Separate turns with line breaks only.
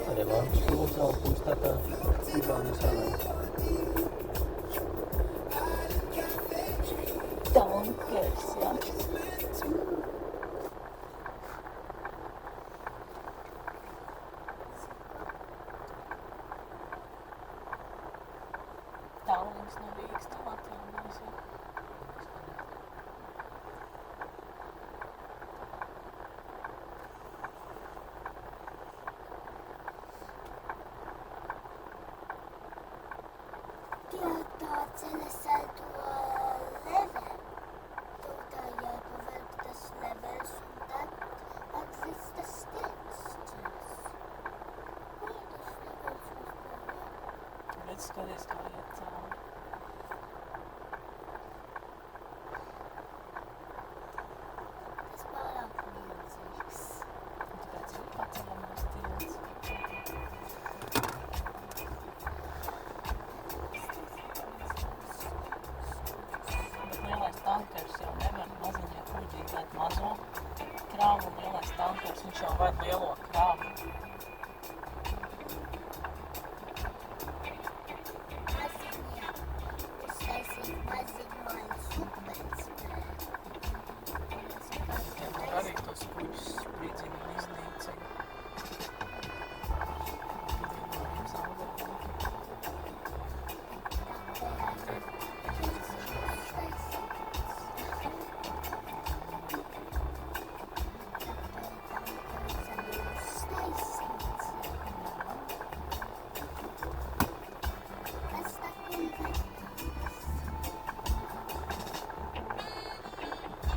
Relevant uzaugusta Ivāna Sanai.
Tankers, jā. Tālrunis no Rīgas nav atjaunojis, jā.
Pietā ceļa sēto leve. Tūtā jāpavelk tas levels un tad atzīst tas stencils. Kur ir tas levels vispār?
Bet skaties, kā iet cauri.
Tas pārāk milzīgs.
Un tāpēc ir paceļamais tilts. Bet lielais tankers jau nevar maziņie kuģi ved mazo kravu, un lielais tankers viņš jau ved lielo kravu.